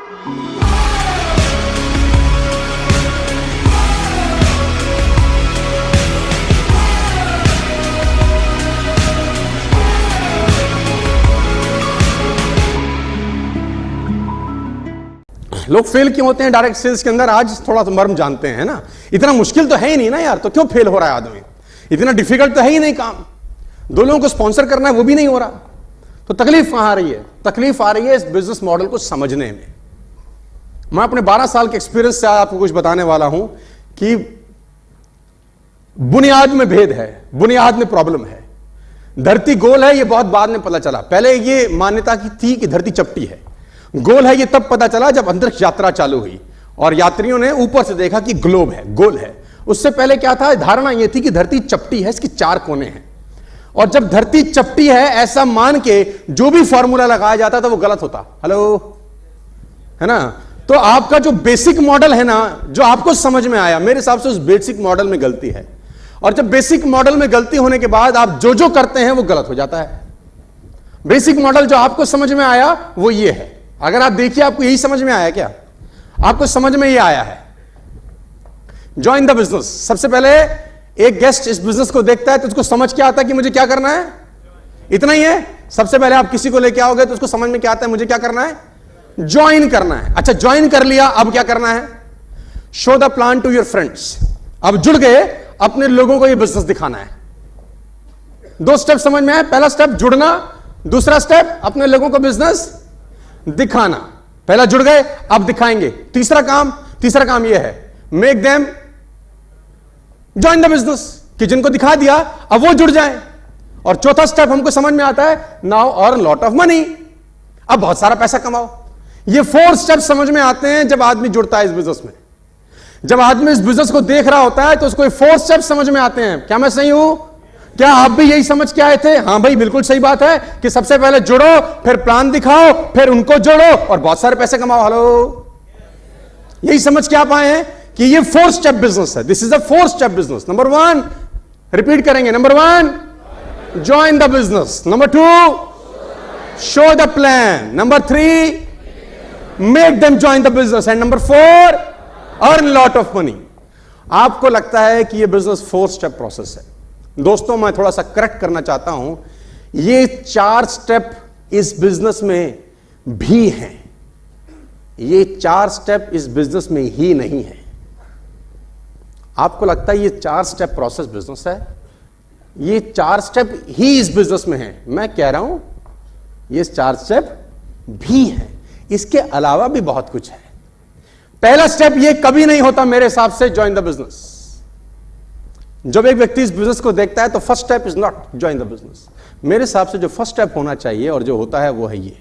लोग फेल क्यों होते हैं डायरेक्ट सेल्स के अंदर? आज थोड़ा सा मर्म जानते हैं ना। इतना मुश्किल तो है ही नहीं ना यार, तो क्यों फेल हो रहा है आदमी? इतना डिफिकल्ट तो है ही नहीं काम। दो लोगों को स्पॉन्सर करना है वो भी नहीं हो रहा, तो तकलीफ कहां आ रही है? तकलीफ आ रही है इस बिजनेस मॉडल को समझने में। मैं अपने 12 साल के एक्सपीरियंस से आपको कुछ बताने वाला हूं कि बुनियाद में भेद है, बुनियाद में प्रॉब्लम है। धरती गोल है ये बहुत बाद में पता चला, पहले ये मान्यता की थी कि धरती चपटी है। गोल है ये तब पता चला जब अंतरिक्ष यात्रा चालू हुई और यात्रियों ने ऊपर से देखा कि ग्लोब है, गोल है। उससे पहले क्या था? धारणा यह थी कि धरती चपटी है, इसके 4 कोने हैं। और जब धरती चपटी है ऐसा मान के जो भी फॉर्मूला लगाया जाता था वो गलत होता। हेलो, है ना? तो आपका जो बेसिक मॉडल है ना, जो आपको समझ में आया, मेरे हिसाब से उस बेसिक मॉडल में गलती है। और जब बेसिक मॉडल में गलती होने के बाद आप जो जो करते हैं वो गलत हो जाता है। बेसिक मॉडल जो आपको समझ में आया वो ये है। अगर आप देखिए, आपको यही समझ में आया क्या? आपको समझ में ये आया है, ज्वाइन द बिजनेस। सबसे पहले एक गेस्ट इस बिजनेस को देखता है तो उसको समझ क्या आता है कि मुझे क्या करना है? इतना ही है। सबसे पहले आप किसी को लेके आओगे तो उसको समझ में क्या आता है? मुझे क्या करना है? ज्वाइन करना है। अच्छा, ज्वाइन कर लिया, अब क्या करना है? Show the plan to your friends. अब जुड़ गए, अपने लोगों को ये बिजनेस दिखाना है। 2 स्टेप समझ में आए? पहला स्टेप जुड़ना, दूसरा स्टेप अपने लोगों को बिजनेस दिखाना। पहला जुड़ गए, अब दिखाएंगे। तीसरा काम यह है, make them join the business, कि जिनको दिखा दिया अब वो जुड़ जाएं। और चौथा स्टेप हमको समझ में आता है, now earn lot of money, अब बहुत सारा पैसा कमाओ। ये 4 स्टेप समझ में आते हैं जब आदमी जुड़ता है इस बिजनेस में। जब आदमी इस बिजनेस को देख रहा होता है तो उसको 4 स्टेप समझ में आते हैं। क्या मैं सही हूं? क्या आप भी यही समझ के आए थे? हां भाई, बिल्कुल सही बात है कि सबसे पहले जुड़ो, फिर प्लान दिखाओ, फिर उनको जोड़ो और बहुत सारे पैसे कमाओ। हेलो, यही समझ के आप आए हैं कि ये 4 स्टेप बिजनेस है। This is a 4 step business. Number 1, repeat करेंगे। Number 1, join the business. Number 2, show the plan. Number 3, make them join the business. And number 4, earn lot of money. आपको लगता है कि ये बिजनेस 4 स्टेप प्रोसेस है। दोस्तों, मैं थोड़ा सा करेक्ट करना चाहता हूं, ये 4 स्टेप इस बिजनेस में भी हैं। ये 4 स्टेप इस बिजनेस में ही नहीं है। आपको लगता है ये 4 स्टेप प्रोसेस बिजनेस है, ये 4 स्टेप ही इस बिजनेस में है। मैं कह रहा हूं ये 4 स्टेप भी है, इसके अलावा भी बहुत कुछ है। पहला स्टेप ये कभी नहीं होता मेरे हिसाब से, ज्वाइन द बिजनेस। जब एक व्यक्ति इस बिजनेस को देखता है तो first step is not join the business. मेरे हिसाब से जो फर्स्ट स्टेप होना चाहिए और जो होता है वो है ये।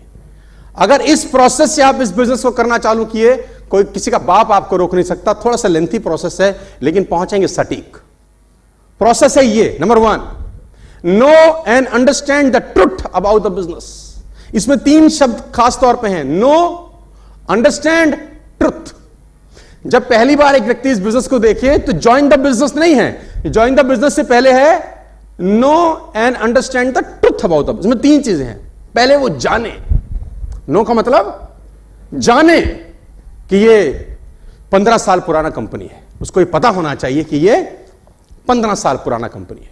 अगर इस प्रोसेस से आप इस बिजनेस को करना चालू किए, कोई किसी का बाप आपको रोक नहीं सकता। थोड़ा सा लेंथी प्रोसेस है लेकिन पहुंचेंगे सटीक। प्रोसेस है ये। Number 1, know and understand the truth about the business. इसमें 3 शब्द खास तौर पे हैं, नो, अंडरस्टैंड, ट्रुथ। जब पहली बार एक व्यक्ति इस बिजनेस को देखे तो ज्वाइन द बिजनेस नहीं है। ज्वाइन द बिजनेस से पहले है know and understand the truth about the business. इसमें 3 चीजें हैं। पहले वो जाने, नो का मतलब जाने कि ये 15 साल पुराना कंपनी है। उसको ये पता होना चाहिए कि ये 15 साल पुराना कंपनी है।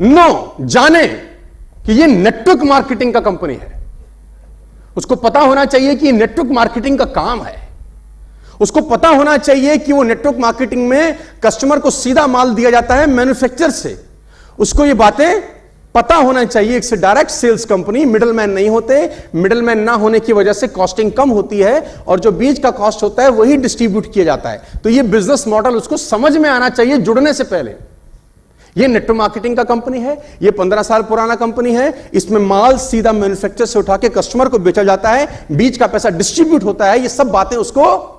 नो, जाने कि ये नेटवर्क मार्केटिंग का कंपनी है। उसको पता होना चाहिए कि नेटवर्क मार्केटिंग का काम है। उसको पता होना चाहिए कि वो नेटवर्क मार्केटिंग में कस्टमर को सीधा माल दिया जाता है मैन्युफैक्चरर से। उसको ये बातें पता होना चाहिए। एक डायरेक्ट सेल्स कंपनी, मिडलमैन नहीं होते। मिडलमैन ना होने की वजह से कॉस्टिंग कम होती है और जो बीच का कॉस्ट होता है वही डिस्ट्रीब्यूट किया जाता है। तो ये बिजनेस मॉडल उसको समझ में आना चाहिए जुड़ने से पहले। ये नेटवर्क मार्केटिंग का कंपनी है, ये 15 साल पुराना कंपनी है। इसमें माल सीधा मैन्युफैक्चरर से उठा के कस्टमर को बेचा जाता है, बीच का पैसा डिस्ट्रीब्यूट होता है। ये सब बातें उसको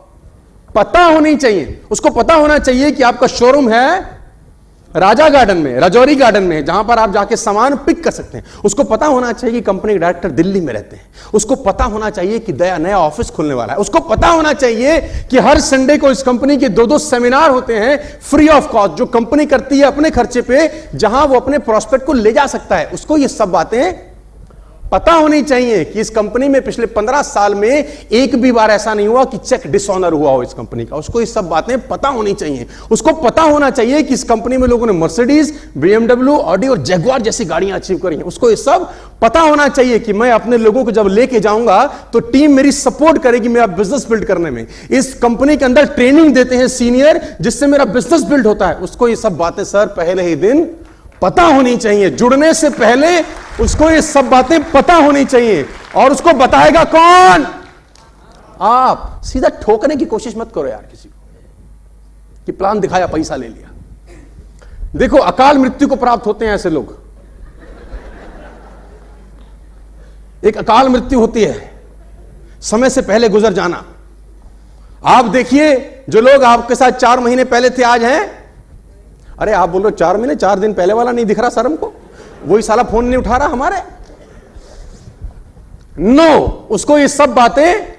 पता होनी चाहिए। उसको पता होना चाहिए कि आपका शोरूम है राजा गार्डन में, राजौरी गार्डन में, जहां पर आप जाके सामान पिक कर सकते हैं। उसको पता होना चाहिए कि कंपनी के डायरेक्टर दिल्ली में रहते हैं। उसको पता होना चाहिए कि नया ऑफिस खुलने वाला है। उसको पता होना चाहिए कि हर संडे को इस कंपनी के 2-2 सेमिनार होते हैं फ्री ऑफ कॉस्ट, जो कंपनी करती है अपने खर्चे पे, जहां वो अपने प्रोस्पेक्ट को ले जा सकता है। उसको ये सब बातें पता होनी चाहिए कि इस कंपनी में पिछले 15 साल में एक भी बार ऐसा नहीं हुआ कि चेक डिसऑनर हुआ हो इस कंपनी का। उसको ये सब बातें पता होनी चाहिए। उसको पता होना चाहिए कि इस कंपनी में लोगों ने मर्सिडीज, BMW, ऑडी और जगुआर जैसी गाड़ियां अचीव करी हैं। उसको ये सब पता होना चाहिए कि मैं अपने लोगों को जब लेके जाऊंगा तो टीम मेरी सपोर्ट करेगी मेरा बिजनेस बिल्ड करने में। इस कंपनी के अंदर ट्रेनिंग देते हैं सीनियर, जिससे मेरा बिजनेस बिल्ड होता है। उसको ये सब बातें सर पहले ही दिन पता होनी चाहिए। जुड़ने से पहले उसको ये सब बातें पता होनी चाहिए। और उसको बताएगा कौन? आप। सीधा ठोकने की कोशिश मत करो यार किसी को कि प्लान दिखाया, पैसा ले लिया। देखो, अकाल मृत्यु को प्राप्त होते हैं ऐसे लोग। एक अकाल मृत्यु होती है, समय से पहले गुजर जाना। आप देखिए, जो लोग आपके साथ 4 महीने पहले थे आज हैं। अरे आप बोल रहे हो 4 महीने, 4 दिन पहले वाला नहीं दिख रहा सर हमको, वही साला फोन नहीं उठा रहा हमारे। नो, उसको ये सब बातें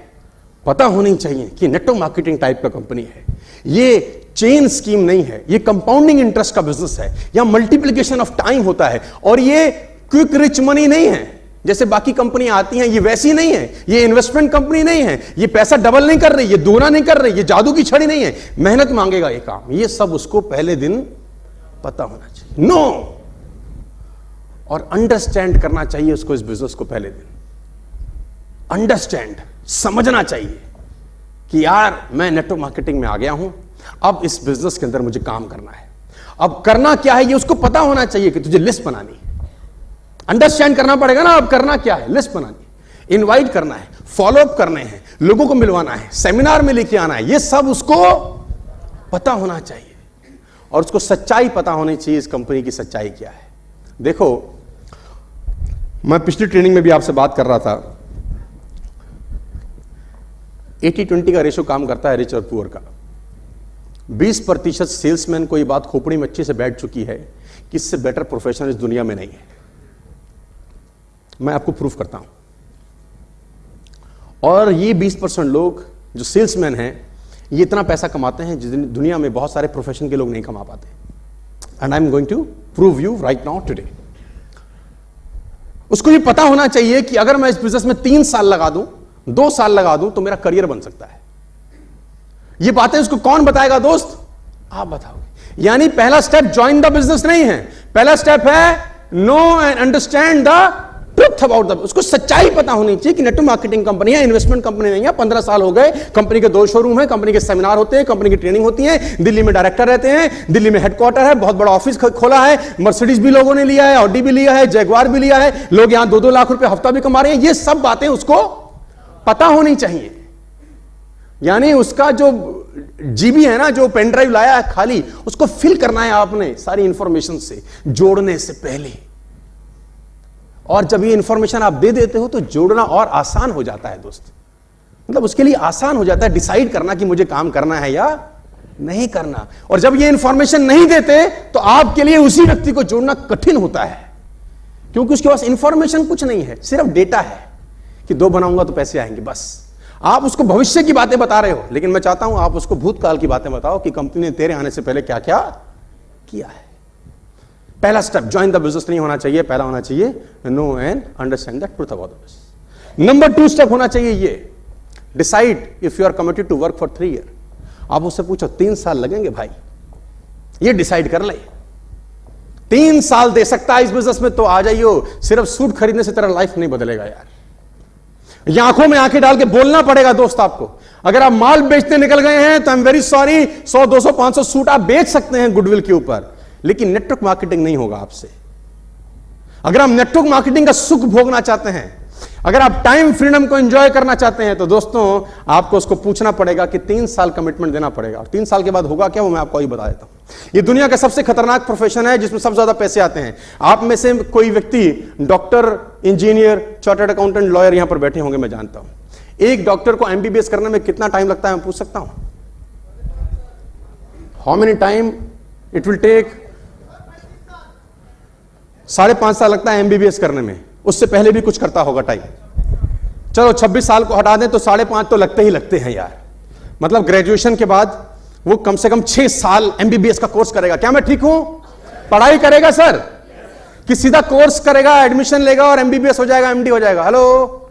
पता होनी चाहिए कि नेटवर्क मार्केटिंग टाइप का कंपनी है। ये चेन स्कीम नहीं है, ये कंपाउंडिंग इंटरेस्ट का बिजनेस है। यहां मल्टीप्लिकेशन ऑफ टाइम होता है। और ये क्विक रिच मनी नहीं है जैसे बाकी कंपनियां आती हैं। ये वैसी नहीं है, ये इन्वेस्टमेंट कंपनी नहीं है। ये पैसा डबल नहीं कर रही, ये दोगुना नहीं कर रही, ये जादू की छड़ी नहीं है। मेहनत मांगेगा ये काम। ये सब उसको पहले दिन पता होना चाहिए। नो, और अंडरस्टैंड करना चाहिए उसको इस बिजनेस को पहले दिन। अंडरस्टैंड, समझना चाहिए कि यार मैं नेटवर्क मार्केटिंग में आ गया हूं, अब इस बिजनेस के अंदर मुझे काम करना है। अब करना क्या है ये उसको पता होना चाहिए कि तुझे लिस्ट बनानी है। अंडरस्टैंड करना पड़ेगा ना, अब करना क्या है? लिस्ट बनानी है, इनवाइट करना है, फॉलोअप करने हैं, लोगों को मिलवाना है, सेमिनार में लेके आना है। ये सब उसको पता होना चाहिए। और उसको सच्चाई पता होनी चाहिए, इस कंपनी की सच्चाई क्या है। देखो, मैं पिछली ट्रेनिंग में भी आपसे बात कर रहा था, 80-20 का रेशो काम करता है रिच और पुअर का। 20% सेल्समैन को यह बात खोपड़ी में अच्छे से बैठ चुकी है कि इससे बेटर प्रोफेशनल इस दुनिया में नहीं है। मैं आपको प्रूफ करता हूं। और ये 20% लोग जो सेल्समैन हैं, ये इतना पैसा कमाते हैं जिस दुनिया में बहुत सारे प्रोफेशन के लोग नहीं कमा पाते। And I am going to prove you right now today. उसको ये पता होना चाहिए कि अगर मैं इस बिजनेस में 3 साल लगा दूं, 2 साल लगा दूं, तो मेरा करियर बन सकता है। ये बातें उसको कौन बताएगा दोस्त? आप बताओगे। यानी पहला स्टेप ज्वाइन द बिजनेस नहीं है, पहला स्टेप है know and understand the truth about the. उसको सच्चाई पता होनी चाहिए कि नेटवर्क मार्केटिंग कंपनी है, इन्वेस्टमेंट कंपनी नहीं है। 15 साल हो गए, कंपनी के 2 शोरूम है, कंपनी के सेमिनार होते हैं, कंपनी की ट्रेनिंग होती है, दिल्ली में डायरेक्टर रहते हैं, दिल्ली में हेडक्वार्टर है, बहुत बड़ा ऑफिस खोला है, मर्सिडीज भी लोगों ने लिया है, ऑडी भी लिया है, जगुआर भी लिया है, लोग यहां 2-2 लाख रुपए हफ्ता भी कमा रहे हैं। ये सब बातें उसको पता होनी चाहिए। यानी उसका जो जीबी है ना, जो पेन ड्राइव लाया है खाली, उसको फिल करना है आपने सारी इंफॉर्मेशन से, जोड़ने से पहले। और जब ये इंफॉर्मेशन आप दे देते हो तो जोड़ना और आसान हो जाता है दोस्त। मतलब उसके लिए आसान हो जाता है डिसाइड करना कि मुझे काम करना है या नहीं करना। और जब ये इंफॉर्मेशन नहीं देते तो आपके लिए उसी व्यक्ति को जोड़ना कठिन होता है, क्योंकि उसके पास इंफॉर्मेशन कुछ नहीं है, सिर्फ डेटा है कि 2 बनाऊंगा तो पैसे आएंगे, बस। आप उसको भविष्य की बातें बता रहे हो, लेकिन मैं चाहता हूं आप उसको भूतकाल की बातें बताओ कि कंपनी ने तेरे आने से पहले क्या क्या किया है। पहला स्टेप ज्वाइन द बिजनेस नहीं होना चाहिए, पहला होना चाहिए know and understand the truth about the business. Number 2 step होना चाहिए ये, decide if you are committed to work for 3 year. आप उससे पूछो 3 साल लगेंगे भाई, ये डिसाइड कर ले। 3 साल दे सकता है इस बिजनेस में तो आ जाइयो। सिर्फ सूट खरीदने से तेरा लाइफ नहीं बदलेगा यार। ये आंखों में आंखें डाल के बोलना पड़ेगा दोस्त आपको। अगर आप माल बेचते निकल गए हैं तो I am very sorry, 100, 200, 500 suit आप बेच सकते हैं गुडविल के ऊपर, लेकिन नेटवर्क मार्केटिंग नहीं होगा आपसे। अगर आप नेटवर्क मार्केटिंग का सुख भोगना चाहते हैं, अगर आप टाइम फ्रीडम को एंजॉय करना चाहते हैं, तो दोस्तों आपको उसको पूछना पड़ेगा कि 3 साल कमिटमेंट देना पड़ेगा। और 3 साल के बाद होगा क्या, वो मैं आपको अभी बता देता हूं। ये दुनिया का सबसे खतरनाक प्रोफेशन है जिसमें सबसे ज्यादा पैसे आते हैं। आप में से कोई व्यक्ति doctor, engineer, chartered accountant, lawyer यहां पर बैठे होंगे, मैं जानता हूं। एक डॉक्टर को एमबीबीएस करने में कितना टाइम लगता है, मैं पूछ सकता हूं? How many time it will take? 5.5 साल लगता है एमबीबीएस करने में। उससे पहले भी कुछ करता होगा टाइम। चलो 26 साल को हटा दें तो 5.5 तो लगते ही लगते हैं यार। मतलब ग्रेजुएशन के बाद वो कम से कम 6 साल एमबीबीएस का कोर्स करेगा। क्या मैं ठीक हूं? पढ़ाई करेगा सर। कि सीधा कोर्स करेगा, एडमिशन लेगा और एमबीबीएस हो जाएगा, एमडी हो जाएगा? हेलो,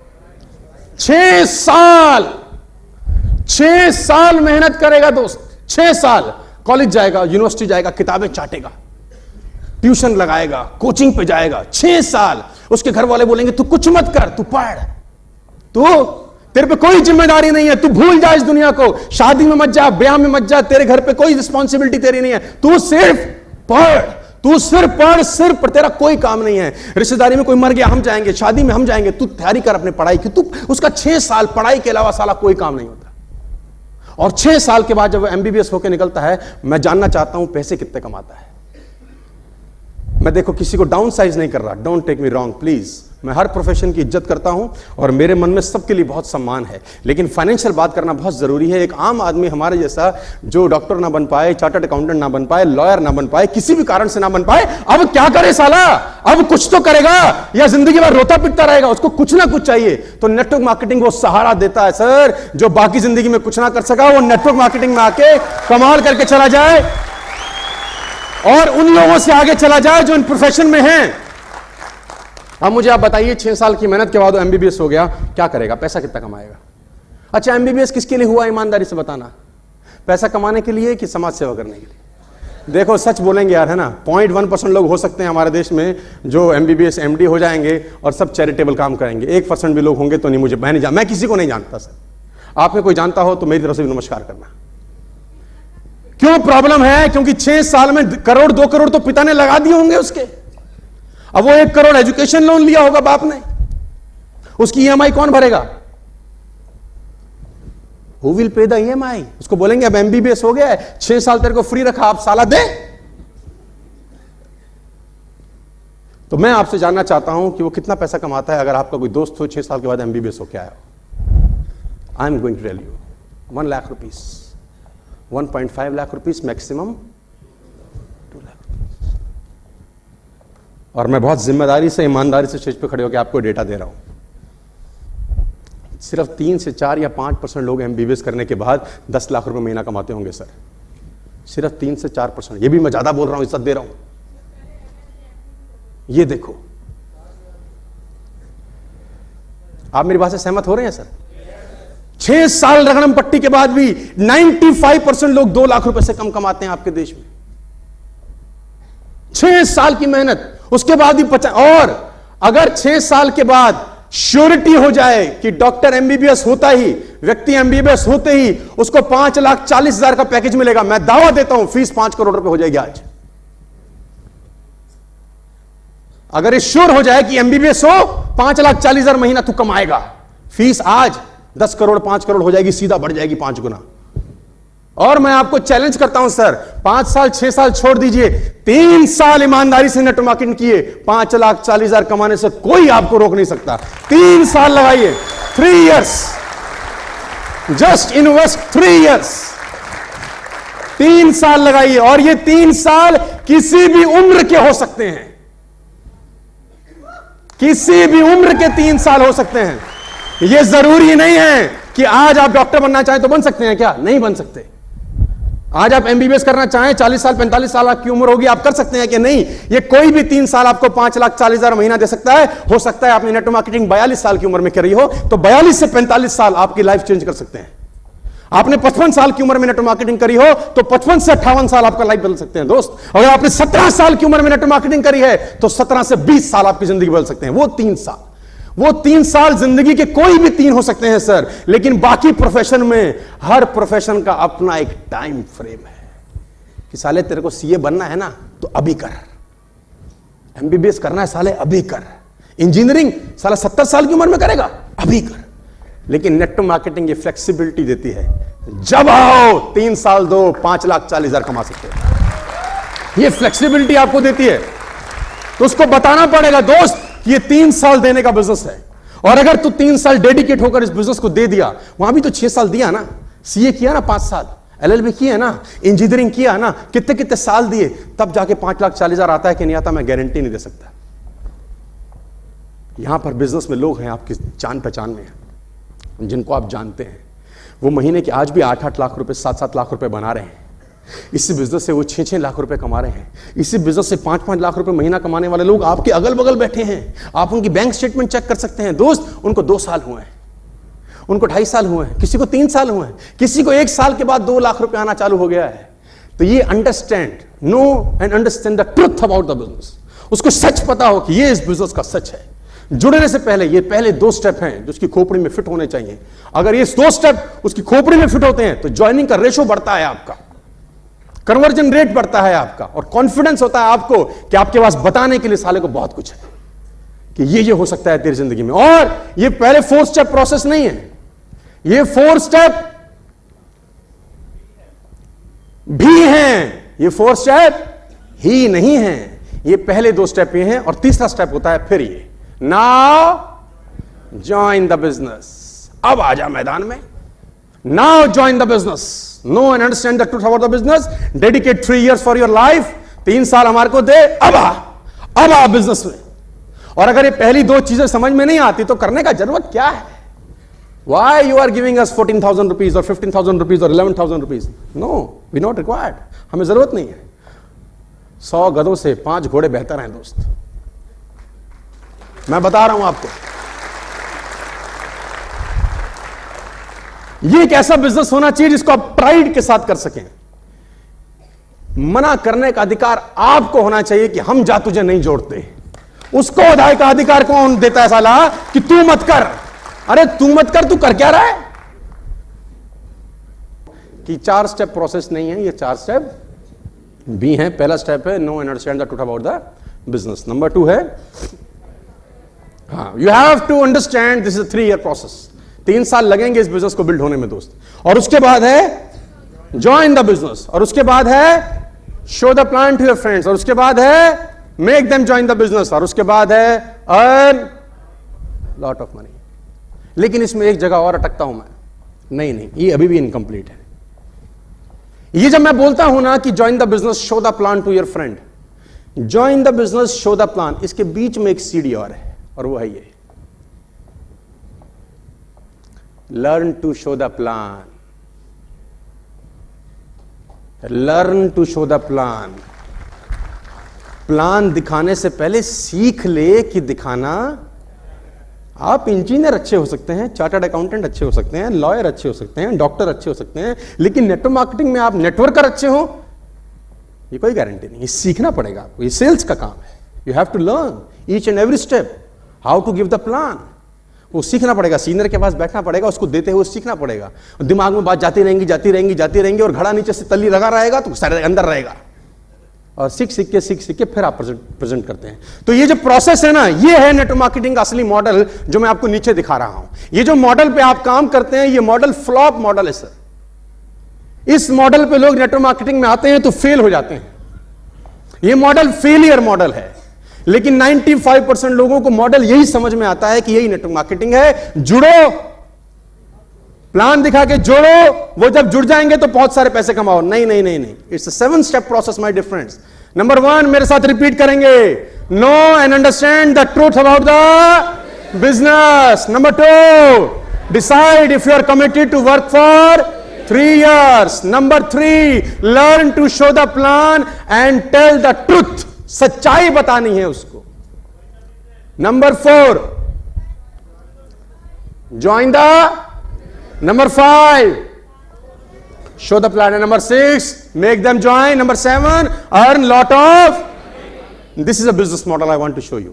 6 साल, 6 साल मेहनत करेगा दोस्त, 6 साल कॉलेज जाएगा, यूनिवर्सिटी जाएगा, किताबें चाटेगा, ट्यूशन लगाएगा, कोचिंग पे जाएगा, 6 साल। उसके घर वाले बोलेंगे तू कुछ मत कर, तू पढ़, तू, तेरे पे कोई जिम्मेदारी नहीं है, तू भूल जा इस दुनिया को, शादी में मत जा, ब्याह में मत जा, तेरे घर पे कोई रिस्पॉन्सिबिलिटी तेरी नहीं है, तू सिर्फ पढ़, तू सिर्फ पढ़, सिर्फ पर तेरा कोई काम नहीं है। रिश्तेदारी में कोई मर गया, हम जाएंगे, शादी में हम जाएंगे, तू तैयारी कर अपने पढ़ाई की। तू उसका 6 साल पढ़ाई के अलावा साला कोई काम नहीं होता। और 6 साल के बाद जब वो एमबीबीएस होकर निकलता है, मैं जानना चाहता हूं पैसे कितने कमाता है। मैं देखो किसी को डाउन साइज नहीं कर रहा, don't take me wrong please, मैं हर प्रोफेशन की इज्जत करता हूं और मेरे मन में सबके लिए बहुत सम्मान है, लेकिन फाइनेंशियल बात करना बहुत जरूरी है। एक आम आदमी हमारे जैसा जो डॉक्टर ना बन पाए, चार्टर्ड अकाउंटेंट ना बन पाए, लॉयर ना बन पाए, किसी भी कारण से ना बन पाए, अब क्या करे साला? अब कुछ तो करेगा या जिंदगी भर रोता पिटता रहेगा? उसको कुछ ना कुछ चाहिए। तो नेटवर्क मार्केटिंग वो सहारा देता है सर, जो बाकी जिंदगी में कुछ ना कर सका वो नेटवर्क मार्केटिंग में आके कमाल करके चला जाए और उन लोगों से आगे चला जाए जो इन प्रोफेशन में हैं। अब मुझे आप बताइए, 6 साल की मेहनत के बाद वो एमबीबीएस हो गया, क्या करेगा? पैसा कितना कमाएगा? अच्छा, एमबीबीएस किसके लिए हुआ, ईमानदारी से बताना? पैसा कमाने के लिए कि समाज सेवा करने के लिए? देखो सच बोलेंगे यार, है ना, 0.1% लोग हो सकते हैं हमारे देश में जो एमबीबीएस एमडी हो जाएंगे और सब चैरिटेबल काम करेंगे। 1% भी लोग होंगे तो नहीं, मैं किसी को नहीं जानता सर। आप में कोई जानता हो तो मेरी तरफ से भी नमस्कार करना। क्यों प्रॉब्लम है? क्योंकि 6 साल में करोड़ 2 करोड़ तो पिता ने लगा दिए होंगे उसके। अब वो 1 करोड़ एजुकेशन लोन लिया होगा बाप ने, उसकी ईएमआई कौन भरेगा? Who will pay the EMI? उसको बोलेंगे अब एमबीबीएस हो गया है, 6 साल तेरे को फ्री रखा, आप साला दे। तो मैं आपसे जानना चाहता हूं कि वो कितना पैसा कमाता है। अगर आपका कोई दोस्त हो 6 साल के बाद एमबीबीएस हो के आया हो, I am going to tell you 1 lakh rupees, 1.5 lakh rupees maximum, 2 lakh. और मैं बहुत जिम्मेदारी से, ईमानदारी से स्टेज पे खड़े होकर आपको डेटा दे रहा हूं। सिर्फ 3 से 4 या 5% लोग एमबीबीएस करने के बाद 10 लाख रुपए महीना कमाते होंगे सर। सिर्फ 3 से 4%। ये भी मैं ज्यादा बोल रहा हूं, इज्जत दे रहा हूं। ये देखो, आप मेरी बात से सहमत हो रहे हैं सर? 6 साल रगड़म पट्टी के बाद भी 95% लोग 2 लाख रुपए से कम कमाते हैं आपके देश में। 6 साल की मेहनत, उसके बाद भी 50। और अगर 6 साल के बाद श्योरिटी हो जाए कि डॉक्टर एमबीबीएस होता ही, व्यक्ति एमबीबीएस होते ही उसको 5,40,000 का पैकेज मिलेगा, मैं दावा देता हूं फीस 5 करोड़ रुपए हो जाएगी आज। अगर ये श्योर हो जाए कि एमबीबीएस हो, 5,40,000 महीना तू कमाएगा, फीस आज 10 करोड़ 5 करोड़ हो जाएगी, सीधा बढ़ जाएगी 5 गुना। और मैं आपको चैलेंज करता हूं सर, 5 साल 6 साल छोड़ दीजिए, 3 साल ईमानदारी से नेटवर्क मार्केटिंग किए, 5,40,000 कमाने से कोई आपको रोक नहीं सकता। 3 साल लगाइए, 3 years, जस्ट इन्वेस्ट 3 years, 3 साल लगाइए। और ये 3 साल किसी भी उम्र के हो सकते हैं, किसी भी उम्र के 3 साल हो सकते हैं। ये जरूरी नहीं है कि आज आप डॉक्टर बनना चाहें तो बन सकते हैं, क्या नहीं बन सकते? आज आप एमबीबीएस करना चाहें, 40 साल 45 साल आपकी उम्र होगी, आप कर सकते हैं कि नहीं? ये कोई भी 3 साल आपको 5,40,000 महीना दे सकता है। हो सकता है आपने नेटवर्क मार्केटिंग 42 साल की उम्र में करी हो, तो 42 से 45 साल आपकी लाइफ चेंज कर सकते हैं। आपने 55 साल की उम्र में नेटवर्क मार्केटिंग करी हो तो 55 से 58 साल आपका लाइफ बदल सकते हैं दोस्त। अगर आपने 17 साल की उम्र में नेटवर्क मार्केटिंग करी है तो 17 से 20 साल आपकी जिंदगी बदल सकते हैं। वो 3 साल जिंदगी के कोई भी 3 हो सकते हैं सर, लेकिन बाकी प्रोफेशन में हर प्रोफेशन का अपना एक टाइम फ्रेम है कि साले तेरे को सीए बनना है ना तो अभी कर, एमबीबीएस करना है साले अभी कर, इंजीनियरिंग साला 70 साल की उम्र में करेगा अभी कर। लेकिन नेटवर्क मार्केटिंग ये फ्लेक्सिबिलिटी देती है, जब आओ 3 साल दो 5,40,000 कमा सकते हो। ये फ्लेक्सिबिलिटी आपको देती है, तो उसको बताना पड़ेगा दोस्त ये 3 साल देने का बिजनेस है। और अगर तू 3 साल डेडिकेट होकर इस बिजनेस को दे दिया, वहां भी तो 6 साल दिया ना, सीए किया ना 5 साल, एलएलबी किया ना, इंजीनियरिंग किया ना, कितने कितने साल दिए, तब जाके 5,40,000 आता है कि नहीं आता मैं गारंटी नहीं दे सकता। यहां पर बिजनेस में लोग हैं आपकी जान पहचान में, जिनको आप जानते हैं, वो महीने के आज भी 8-8 लाख रुपए 7-7 लाख रुपए बना रहे हैं। इसी बिजनेस से वो 6-6 लाख रुपए कमा रहे हैं। इसी बिजनेस से 5-5 लाख रुपए महीना कमाने वाले लोग आपके अगल बगल बैठे हैं। आप उनकी बैंक स्टेटमेंट चेक कर सकते हैं। दोस्त, उनको 2 साल हुए हैं, उनको 2.5 साल हुए हैं, किसी को 3 साल हुए हैं, किसी को 1 साल के बाद 2 लाख रुपए आना चालू हो गया है। तो ये know and understand the truth about the business. उसको सच पता हो कि ये इस बिजनेस का सच है। जुड़ने से पहले ये पहले 2 स्टेप हैं जो उसकी खोपड़ी में फिट होने चाहिए। अगर ये 2 स्टेप उसकी खोपड़ी में फिट होते हैं तो ज्वाइनिंग का रेशो बढ़ता है, आपका कन्वर्जन रेट बढ़ता है आपका, और कॉन्फिडेंस होता है आपको कि आपके पास बताने के लिए साले को बहुत कुछ है कि ये हो सकता है तेरी जिंदगी में। और ये पहले 4 स्टेप प्रोसेस नहीं है, ये 4 स्टेप भी हैं, ये 4 स्टेप ही नहीं है। ये पहले 2 स्टेप ये हैं और तीसरा स्टेप होता है फिर ये, नाउ ज्वाइन द बिजनेस। अब आ जा मैदान में, now join the business, know and understand the truth about the business, dedicate 3 years for your life. 3 साल हमारे को दे, अब आ बिजनेस में। और अगर ये पहली 2 चीजें समझ में नहीं आती तो करने का जरूरत क्या है? Why you are giving us 14,000 rupees or 15,000 rupees or 11,000 rupees? No, we not required. हमें जरूरत नहीं है। 100 गधों से 5 घोड़े बेहतर हैं दोस्त, मैं बता रहा हूं आपको। ये एक ऐसा बिजनेस होना चाहिए जिसको आप प्राइड के साथ कर सकें। मना करने का अधिकार आपको होना चाहिए कि हम जा तुझे नहीं जोड़ते। उसको अदाय का अधिकार कौन देता है साला कि तू मत कर? अरे तू मत कर, तू कर क्या रहा है? कि 4 स्टेप प्रोसेस नहीं है, ये 4 स्टेप भी हैं। पहला स्टेप है know and understand the truth about the business. Number 2 है you have to understand this is 3 year process. 3 साल लगेंगे इस बिजनेस को बिल्ड होने में दोस्त। और उसके बाद है ज्वाइन द बिजनेस, और उसके बाद है show the plan to your friends, और उसके बाद है make them join the business, और उसके बाद है अर्न लॉट ऑफ मनी। लेकिन इसमें एक जगह और अटकता हूं मैं, नहीं ये अभी भी इनकम्प्लीट है। ये जब मैं बोलता हूं ना कि join the business, show the plan to your friend, join the business, show the plan, इसके बीच में एक सीढ़ी और है, और वो है ये learn to show the plan. Learn to show the plan. Plan दिखाने से पहले सीख ले कि दिखाना। आप इंजीनियर अच्छे हो सकते हैं, चार्टर्ड अकाउंटेंट अच्छे हो सकते हैं, लॉयर अच्छे हो सकते हैं, डॉक्टर अच्छे हो सकते हैं, लेकिन नेटवर्क मार्केटिंग में आप नेटवर्कर अच्छे हो, ये कोई गारंटी नहीं। ये सीखना पड़ेगा आपको, ये सेल्स का काम है। You have to learn each and every step how to give the plan. वो सीखना पड़ेगा, सीनियर के पास बैठना पड़ेगा, उसको देते हुए सीखना पड़ेगा। दिमाग में बात जाती रहेंगी जाती रहेंगी जाती रहेंगी, और घड़ा नीचे से तली लगा रहेगा तो सारे अंदर रहेगा, और सीख सीख के फिर आप प्रेजेंट करते हैं। तो ये जो प्रोसेस है ना, ये है नेटवर्क मार्केटिंग का असली मॉडल जो मैं आपको नीचे दिखा रहा हूं। ये जो मॉडल पे आप काम करते हैं, ये मॉडल फ्लॉप मॉडल है सर। इस मॉडल पे लोग नेटवर्क मार्केटिंग में आते हैं तो फेल हो जाते हैं। ये मॉडल फेलियर मॉडल है। लेकिन 95% लोगों को मॉडल यही समझ में आता है कि यही नेटवर्क मार्केटिंग है। जुड़ो, प्लान दिखा के जोड़ो, वो जब जुड़ जाएंगे तो बहुत सारे पैसे कमाओ। नहीं, it's a 7 step process my dear friends. Number 1 मेरे साथ रिपीट करेंगे, know and understand the truth about the business. Number 2 decide if you are committed to work for 3 years। Number 3 learn to show the plan and tell the truth. सच्चाई बतानी है उसको। Number 4 join the. Number 5 show the plan, and number 6 make them join. Number 7 earn lot of. This is a business model I want to show you.